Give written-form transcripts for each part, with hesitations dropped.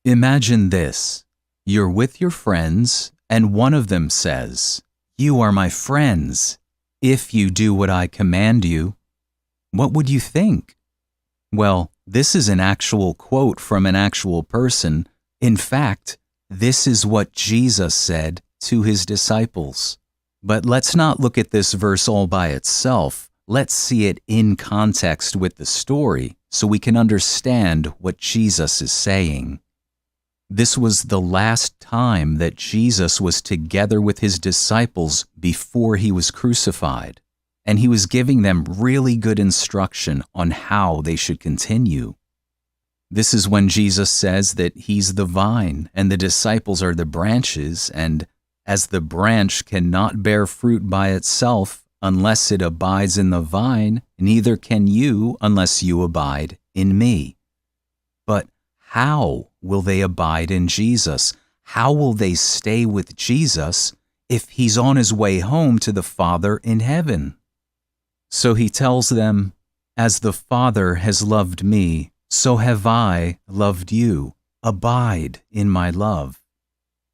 Imagine this. You're with your friends, and one of them says, "You are my friends, if you do what I command you." What would you think? Well, this is an actual quote from an actual person. In fact, this is what Jesus said to his disciples. But let's not look at this verse all by itself. Let's see it in context with the story so we can understand what Jesus is saying. This was the last time that Jesus was together with his disciples before he was crucified, and he was giving them really good instruction on how they should continue. This is when Jesus says that he's the vine and the disciples are the branches, and as the branch cannot bear fruit by itself unless it abides in the vine, neither can you unless you abide in me. But how will they abide in Jesus? How will they stay with Jesus if he's on his way home to the Father in heaven? So he tells them, "As the Father has loved me, so have I loved you. Abide in my love.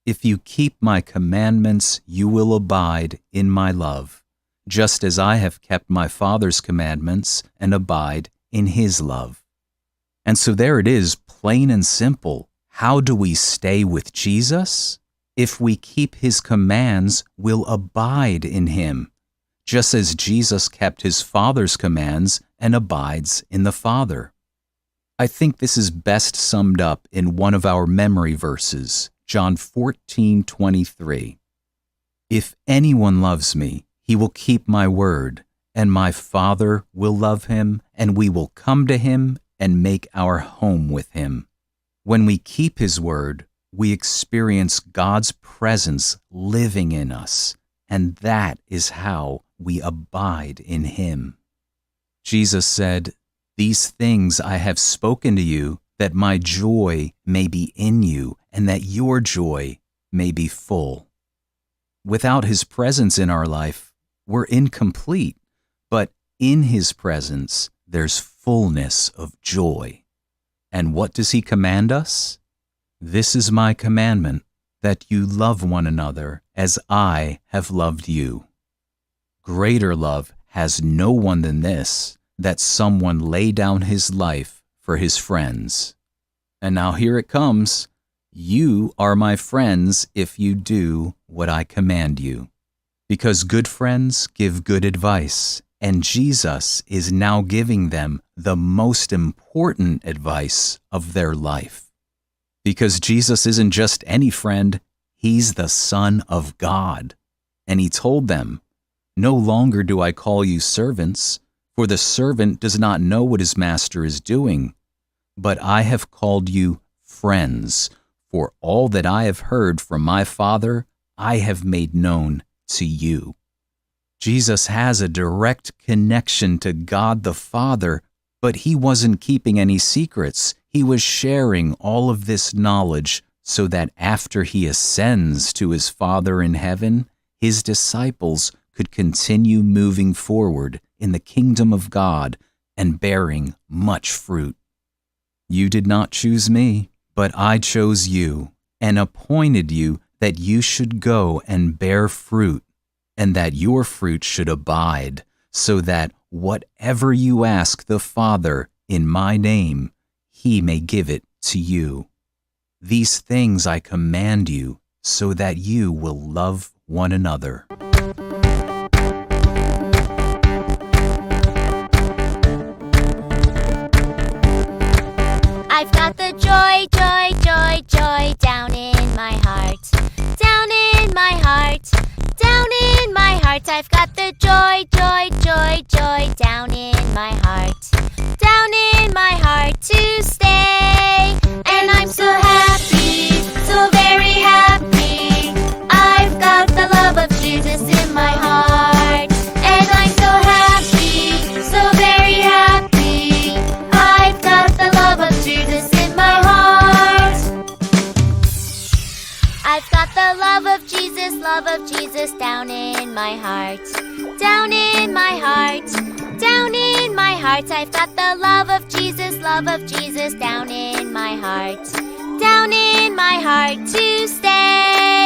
If you keep my commandments, you will abide in my love, just as I have kept my Father's commandments and abide in his love." And so there it is, plain and simple. How do we stay with Jesus? If we keep his commands, we'll abide in him, just as Jesus kept his Father's commands and abides in the Father. I think this is best summed up in one of our memory verses, John 14:23. "If anyone loves me, he will keep my word, and my Father will love him, and we will come to him and make our home with him." When we keep his word, we experience God's presence living in us, and that is how we abide in him. Jesus said, "These things I have spoken to you, that my joy may be in you, and that your joy may be full." Without his presence in our life, we're incomplete, but in his presence, there's fullness of joy. And what does he command us? "This is my commandment, that you love one another as I have loved you." Greater love has no one than this, that someone lay down his life for his friends. And now here it comes. "You are my friends if you do what I command you." Because good friends give good advice, and Jesus is now giving them the most important advice of their life. Because Jesus isn't just any friend, he's the Son of God. And he told them, "No longer do I call you servants, for the servant does not know what his master is doing. But I have called you friends, for all that I have heard from my Father, I have made known to you." Jesus has a direct connection to God the Father, but he wasn't keeping any secrets. He was sharing all of this knowledge so that after he ascends to his Father in heaven, his disciples could continue moving forward in the kingdom of God and bearing much fruit. "You did not choose me, but I chose you and appointed you that you should go and bear fruit, and that your fruit should abide, so that whatever you ask the Father in my name, he may give it to you. These things I command you, so that you will love one another." I've got the joy, joy, joy, joy down in my heart. Down in my heart. Down in my heart. I've got the joy, joy, joy, joy down in my heart. Down in my heart to stay. And I'm so happy, so very happy. I've got the love of Jesus in my heart. And I'm so happy, so very happy. I've got the love of Jesus in my heart. I've got the love of Jesus down in my heart. Down in my heart. Down in my heart. I've got the love of Jesus down in my heart. Down in in my heart to stay.